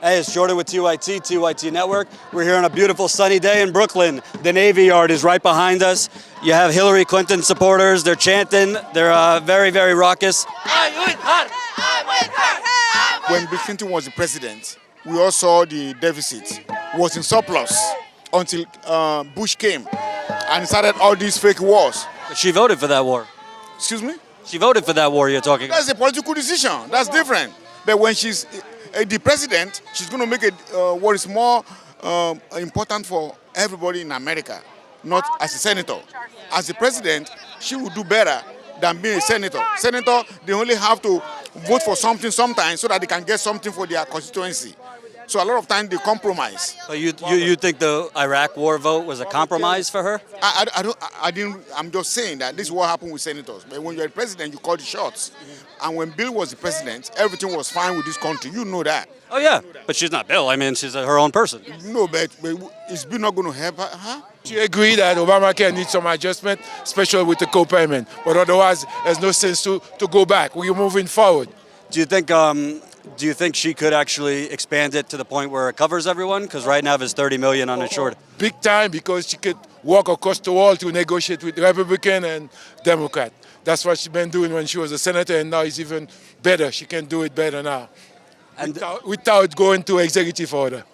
Hey, it's Jordan with TYT Network. We're here on a beautiful sunny day in Brooklyn. The Navy Yard is right behind us. You have Hillary Clinton supporters. They're chanting. They're very, very raucous. I'm with her. I'm with her. When Bill Clinton was the president, we all saw the deficit was in surplus until Bush came and started all these fake wars. But she voted for that war. Excuse me? She voted for that war you're talking about. That's a political decision. That's different. But when she's the president, she's going to make what is more important for everybody in America, not as a senator. As a president, she will do better than being a senator. Senator, they only have to vote for something sometimes so that they can get something for their constituency. So a lot of times they compromise. But you think the Iraq war vote was a compromise for her? I'm just saying that this is what happened with senators. But when you're a president, you call the shots. And when Bill was the president, everything was fine with this country. You know that. Oh yeah, but she's not Bill. I mean, she's her own person. No, but is Bill not going to help her? She agreed that Obamacare needs some adjustment, especially with the co-payment. But otherwise, there's no sense to go back. We're moving forward. Do you think she could actually expand it to the point where it covers everyone? Because right now there's 30 million uninsured. Big time, because she could walk across the wall to negotiate with Republican and Democrat. That's what she's been doing when she was a senator, and now it's even better. She can do it better now, and without going to executive order.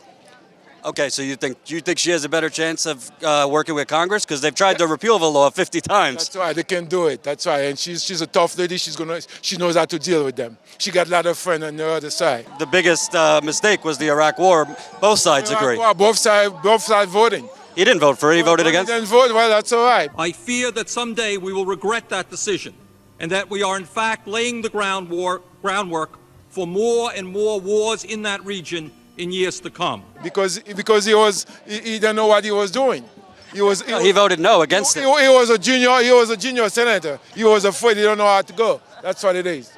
Okay, so you think she has a better chance of working with Congress? Because they've tried to repeal the law 50 times. That's right, they can do it. That's right, and she's a tough lady. She knows how to deal with them. She got a lot of friends on the other side. The biggest mistake was the Iraq War. Both sides agree. Both sides voting. He didn't vote for it. He voted against. He didn't vote. Well, that's all right. I fear that someday we will regret that decision, and that we are in fact laying the groundwork for more and more wars in that region in years to come. Because he didn't know what he was doing. He voted no against it. He was a junior senator. He was afraid he don't know how to go. That's what it is.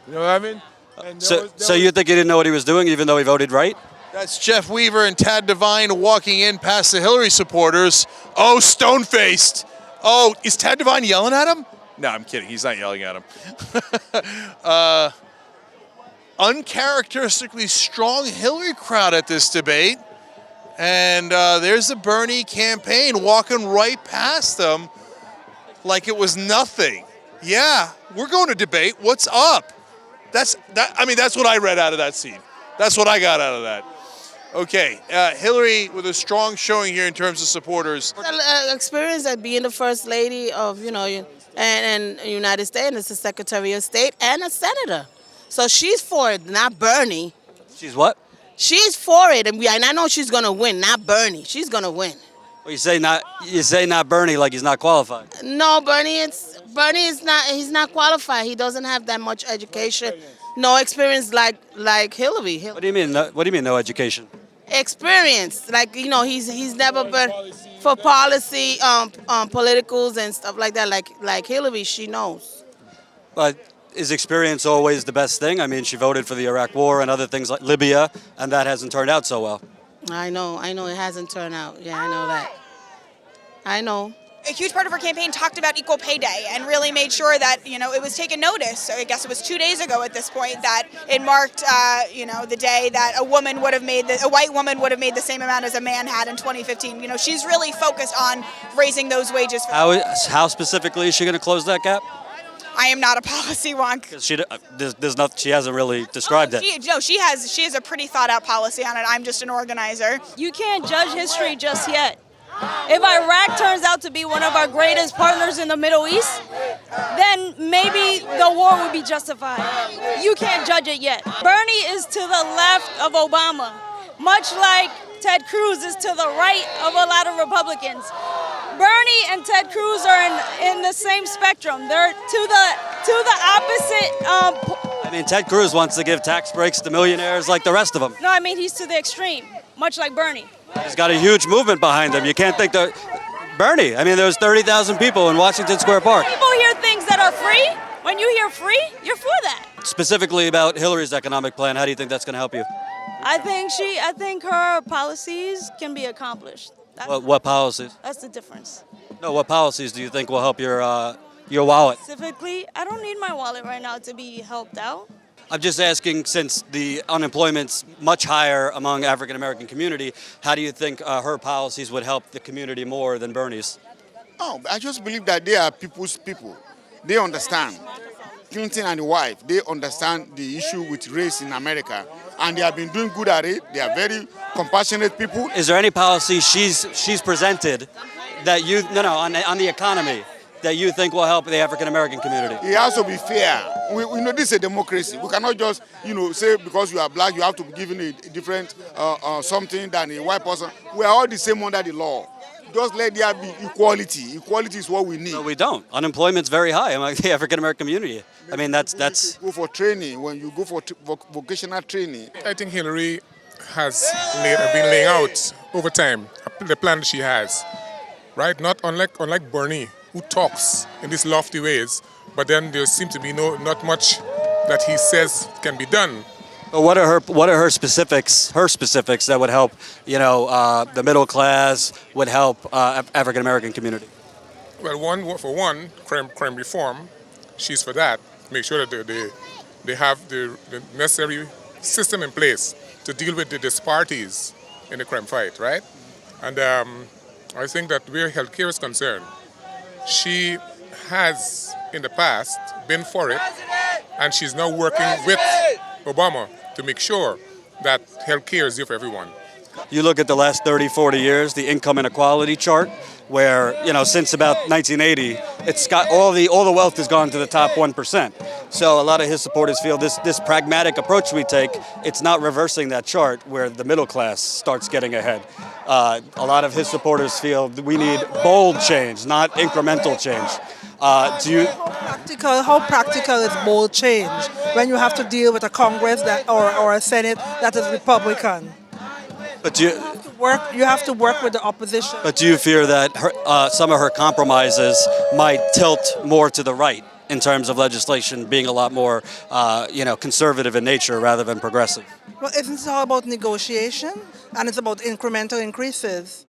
You know what I mean? So you think he didn't know what he was doing, even though he voted right? That's Jeff Weaver and Tad Devine walking in past the Hillary supporters. Oh, stone-faced. Oh, is Tad Devine yelling at him? No, I'm kidding. He's not yelling at him. Uncharacteristically strong Hillary crowd at this debate. And there's the Bernie campaign walking right past them like it was nothing. Yeah, we're going to debate. What's up? That's what I read out of that scene. That's what I got out of that. Okay, Hillary with a strong showing here in terms of supporters. Experience at being the first lady of, and United States, and as a Secretary of State and a senator. So she's for it, not Bernie. She's what? She's for it, and I know she's gonna win, not Bernie. She's gonna win. Well, you say not Bernie like he's not qualified. No, Bernie is not. He's not qualified. He doesn't have that much education, no experience like Hillary. What do you mean? What do you mean no education? Experience, he's never been for policy, politicals and stuff like that. Like Hillary, she knows. But is experience always the best thing? I mean, she voted for the Iraq War and other things like Libya, and that hasn't turned out so well. I know it hasn't turned out. Yeah, I know that. I know. A huge part of her campaign talked about equal pay day and really made sure that, it was taken notice. So I guess it was 2 days ago at this point that it marked, the day that a white woman would have made the same amount as a man had in 2015. She's really focused on raising those wages. How specifically is she going to close that gap? I am not a policy wonk. She hasn't really described it. She has a pretty thought out policy on it. I'm just an organizer. You can't judge history just yet. If Iraq turns out to be one of our greatest partners in the Middle East, then maybe the war would be justified. You can't judge it yet. Bernie is to the left of Obama, much like Ted Cruz is to the right of a lot of Republicans. Bernie and Ted Cruz are in the same spectrum. They're to the opposite. I mean, Ted Cruz wants to give tax breaks to millionaires like the rest of them. No, I mean, he's to the extreme, much like Bernie. He's got a huge movement behind him. You can't think that Bernie. I mean, there was 30,000 people in Washington Square Park. People hear things that are free. When you hear free, you're for that. Specifically about Hillary's economic plan, how do you think that's going to help you? I think her policies can be accomplished. What policies? That's the difference. No, what policies do you think will help your wallet? Specifically, I don't need my wallet right now to be helped out. I'm just asking, since the unemployment's much higher among African American community, how do you think her policies would help the community more than Bernie's? Oh, I just believe that they are people's people. They understand. Clinton and the wife, they understand the issue with race in America, and they have been doing good at it. They are very compassionate people. Is there any policy she's presented that you on the economy that you think will help the African American community? It has to be fair. We know this is a democracy. We cannot just, say because you are black, you have to be given a different something than a white person. We are all the same under the law. Just let there be equality. Equality is what we need. No, we don't. Unemployment's very high among the African American community. I mean, that's. Go for training. When you go for vocational training. I think Hillary has been laying out over time the plan that she has, right? Not unlike Bernie, who talks in these lofty ways, but then there seems to be not much that he says can be done. But what are her specifics? Her specifics that would help, the middle class, would help African American community. Well, for one, crime reform. She's for that. Make sure that they have the necessary system in place to deal with the disparities in the crime fight, right? And I think that where healthcare is concerned, she has in the past been for it, and she's now working with Obama to make sure that healthcare is there for everyone. You look at the last 30, 40 years, the income inequality chart, where, since about 1980, it's got all the wealth has gone to the top 1%. So a lot of his supporters feel this pragmatic approach we take, it's not reversing that chart where the middle class starts getting ahead. A lot of his supporters feel that we need bold change, not incremental change. How practical is bold change when you have to deal with a Congress or a Senate that is Republican? But you have to work with the opposition. But do you fear that some of her compromises might tilt more to the right in terms of legislation being a lot more, conservative in nature rather than progressive? Well, isn't it all about negotiation? And it's about incremental increases.